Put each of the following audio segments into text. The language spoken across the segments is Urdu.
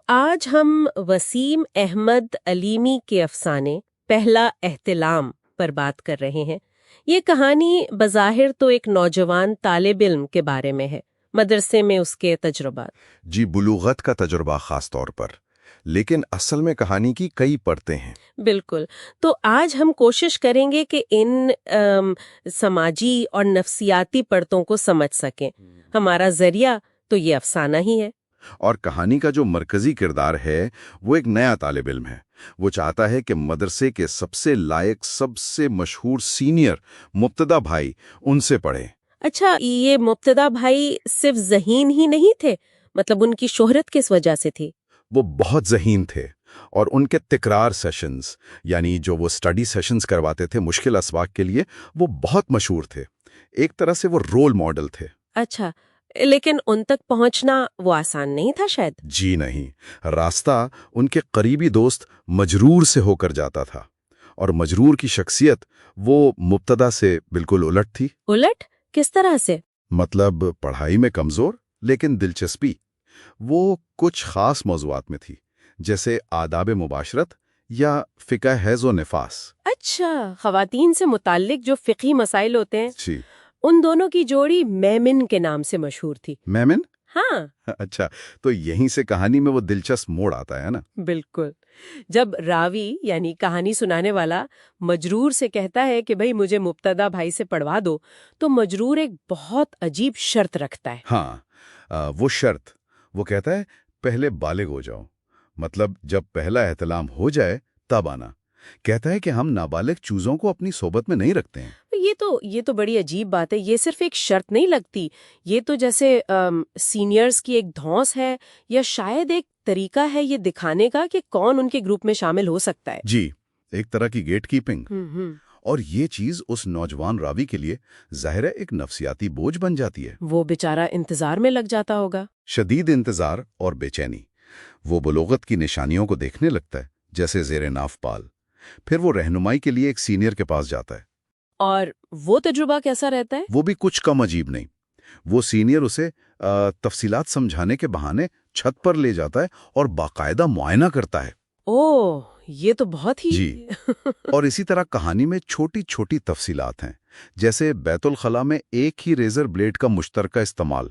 آج ہم وسیم احمد علیمی کے افسانے پہلا احتلام پر بات کر رہے ہیں۔ یہ کہانی بظاہر تو ایک نوجوان طالب علم کے بارے میں ہے، مدرسے میں اس کے تجربات۔ جی، بلوغت کا تجربہ خاص طور پر، لیکن اصل میں کہانی کی کئی پرتیں ہیں۔ بالکل، تو آج ہم کوشش کریں گے کہ ان سماجی اور نفسیاتی پرتوں کو سمجھ سکیں۔ ہمارا ذریعہ تو یہ افسانہ ہی ہے۔ اور کہانی کا جو مرکزی کردار ہے وہ ایک نیا طالب علم ہے۔ وہ چاہتا ہے کہ مدرسے کے سب سے لائق، سب سے مشہور سینئر مبتدا بھائی ان سے پڑھے۔ اچھا، یہ مبتدا بھائی صرف ذہین ہی نہیں تھے، مطلب ان کی شہرت کس وجہ سے تھی؟ وہ بہت ذہین تھے، اور ان کے تکرار سیشنز، یعنی جو وہ سٹڈی سیشنز کرواتے تھے مشکل اسباق کے لیے، وہ بہت مشہور تھے۔ ایک طرح سے وہ رول ماڈل تھے۔ اچھا، لیکن ان تک پہنچنا وہ آسان نہیں تھا شاید؟ جی نہیں، راستہ ان کے قریبی دوست مجرور سے ہو کر جاتا تھا، اور مجرور کی شخصیت وہ مبتدا سے بالکل الٹ تھی۔ الٹ کس طرح سے؟ مطلب پڑھائی میں کمزور لیکن دلچسپی وہ کچھ خاص موضوعات میں تھی، جیسے آداب مباشرت یا فقہ حیض و نفاس۔ اچھا، خواتین سے متعلق جو فقہی مسائل ہوتے ہیں، جی، ان دونوں کی جوڑی میمن کے نام سے مشہور تھی۔ میمن؟ ہاں اچھا، تو یہیں سے کہانی میں وہ دلچسپ موڑ آتا ہے نا۔ بالکل، جب راوی یعنی کہانی سنانے والا مجرور سے کہتا ہے کہ بھئی مجھے مبتدا بھائی سے پڑھوا دو، تو مجرور ایک بہت عجیب شرط رکھتا ہے۔ ہاں، وہ شرط، وہ کہتا ہے پہلے بالغ ہو جاؤ، مطلب جب پہلا احتلام ہو جائے تب آنا۔ کہتا ہے کہ ہم نابالغ چوزوں کو اپنی صحبت میں نہیں رکھتے ہیں۔ یہ تو بڑی عجیب بات ہے۔ یہ صرف ایک شرط نہیں لگتی، یہ تو جیسے سینئرز کی ایک دھونس ہے، یا شاید ایک طریقہ ہے یہ دکھانے کا کہ کون ان کے گروپ میں شامل ہو سکتا ہے۔ جی، ایک طرح کی گیٹ کیپنگ۔ اور یہ چیز اس نوجوان راوی کے لیے ظاہر ہے ایک نفسیاتی بوجھ بن جاتی ہے۔ وہ بیچارہ انتظار میں لگ جاتا ہوگا، شدید انتظار اور بے چینی۔ وہ بلوغت کی نشانیوں کو دیکھنے لگتا ہے، جیسے زیر ناف پال۔ پھر وہ رہنمائی کے لیے ایک سینئر کے پاس جاتا ہے۔ اور وہ تجربہ کیسا رہتا ہے؟ وہ بھی کچھ کم عجیب نہیں۔ وہ سینئر اسے تفصیلات سمجھانے کے بہانے چھت پر لے جاتا ہے اور باقاعدہ معائنہ کرتا ہے۔ اوہ، یہ تو بہت ہی جی، اور اسی طرح کہانی میں چھوٹی چھوٹی تفصیلات ہیں، جیسے بیت الخلاء میں ایک ہی ریزر بلیڈ کا مشترکہ استعمال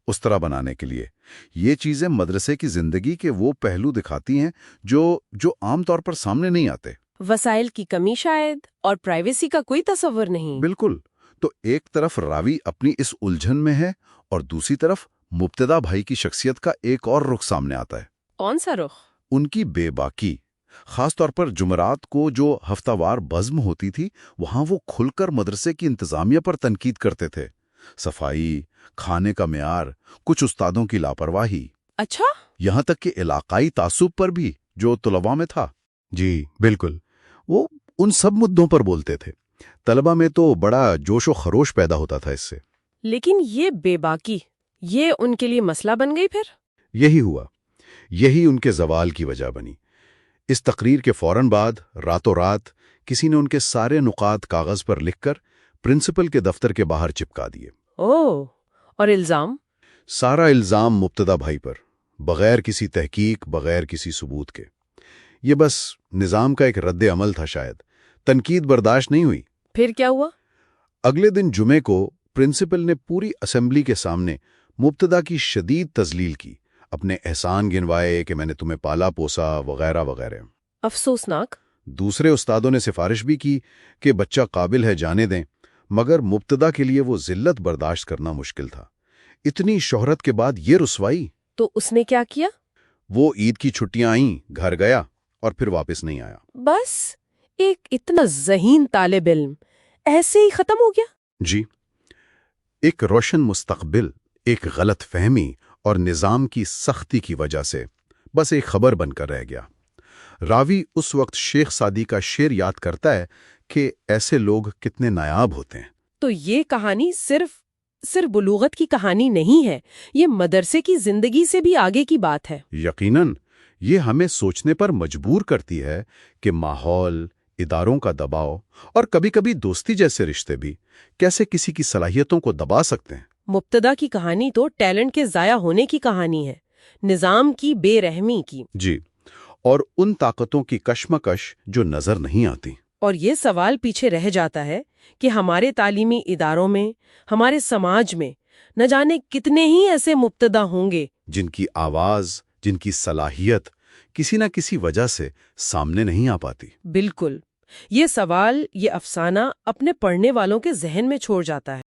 اس طرح بنانے کے لیے۔ یہ چیزیں مدرسے کی زندگی کے وہ پہلو دکھاتی ہیں جو عام طور پر سامنے نہیں آتے۔ وسائل کی کمی شاید، اور پرائیویسی کا کوئی تصور نہیں۔ بالکل، تو ایک طرف راوی اپنی اس الجھن میں ہے، اور دوسری طرف مبتدا بھائی کی شخصیت کا ایک اور رخ سامنے آتا ہے۔ کون سا رخ؟ ان کی بے باکی، خاص طور پر جمعرات کو جو ہفتہ وار بزم ہوتی تھی، وہاں وہ کھل کر مدرسے کی انتظامیہ پر تنقید کرتے تھے۔ صفائی، کھانے کا معیار، کچھ استادوں کی لاپرواہی، اچھا، یہاں تک کہ علاقائی تعصب پر بھی جو طلباء میں تھا۔ جی بالکل، وہ ان سب مدوں پر بولتے تھے۔ طلباء میں تو بڑا جوش و خروش پیدا ہوتا تھا اس سے۔ لیکن یہ بے باکی، یہ ان کے لیے مسئلہ بن گئی پھر؟ یہی ہوا، یہی ان کے زوال کی وجہ بنی۔ اس تقریر کے فوراً بعد راتوں رات کسی نے ان کے سارے نقاط کاغذ پر لکھ کر پرنسپل کے دفتر کے باہر چپکا دیے۔ اوہ، اور الزام؟ سارا الزام مبتدا بھائی پر، بغیر کسی تحقیق، بغیر کسی ثبوت کے۔ یہ بس نظام کا ایک رد عمل تھا شاید۔ تنقید برداشت نہیں ہوئی۔ پھر کیا ہوا؟ اگلے دن جمعے کو پرنسپل نے پوری اسمبلی کے سامنے مبتدا کی شدید تذلیل کی، اپنے احسان گنوائے کہ میں نے تمہیں پالا پوسا وغیرہ وغیرہ۔ افسوسناک۔ دوسرے استادوں نے سفارش بھی کی کہ بچہ قابل ہے، جانے دیں، مگر مبتدا کے لیے وہ ذلت برداشت کرنا مشکل تھا۔ اتنی شہرت کے بعد یہ رسوائی۔ تو اس نے کیا کیا؟ وہ عید کی چھٹیاں آئیں، گھر گیا اور پھر واپس نہیں آیا۔ بس ایک اتنا ذہین طالب علم ایسے ہی ختم ہو گیا؟ جی، ایک روشن مستقبل ایک غلط فہمی اور نظام کی سختی کی وجہ سے بس ایک خبر بن کر رہ گیا۔ راوی اس وقت شیخ سعدی کا شعر یاد کرتا ہے کہ ایسے لوگ کتنے نایاب ہوتے ہیں۔ تو یہ کہانی صرف بلوغت کی کہانی نہیں ہے، یہ مدرسے کی زندگی سے بھی آگے کی بات ہے۔ یقیناً یہ ہمیں سوچنے پر مجبور کرتی ہے کہ ماحول، اداروں کا دباؤ اور کبھی کبھی دوستی جیسے رشتے بھی کیسے کسی کی صلاحیتوں کو دبا سکتے ہیں۔ مبتدا کی کہانی تو ٹیلنٹ کے ضائع ہونے کی کہانی ہے، نظام کی بے رحمی کی۔ جی، اور ان طاقتوں کی کشمکش جو نظر نہیں آتی۔ اور یہ سوال پیچھے رہ جاتا ہے کہ ہمارے تعلیمی اداروں میں، ہمارے سماج میں نہ جانے کتنے ہی ایسے مبتدا ہوں گے جن کی آواز، جن کی صلاحیت کسی نہ کسی وجہ سے سامنے نہیں آ پاتی۔ بالکل، یہ سوال، یہ افسانہ اپنے پڑھنے والوں کے ذہن میں چھوڑ جاتا ہے۔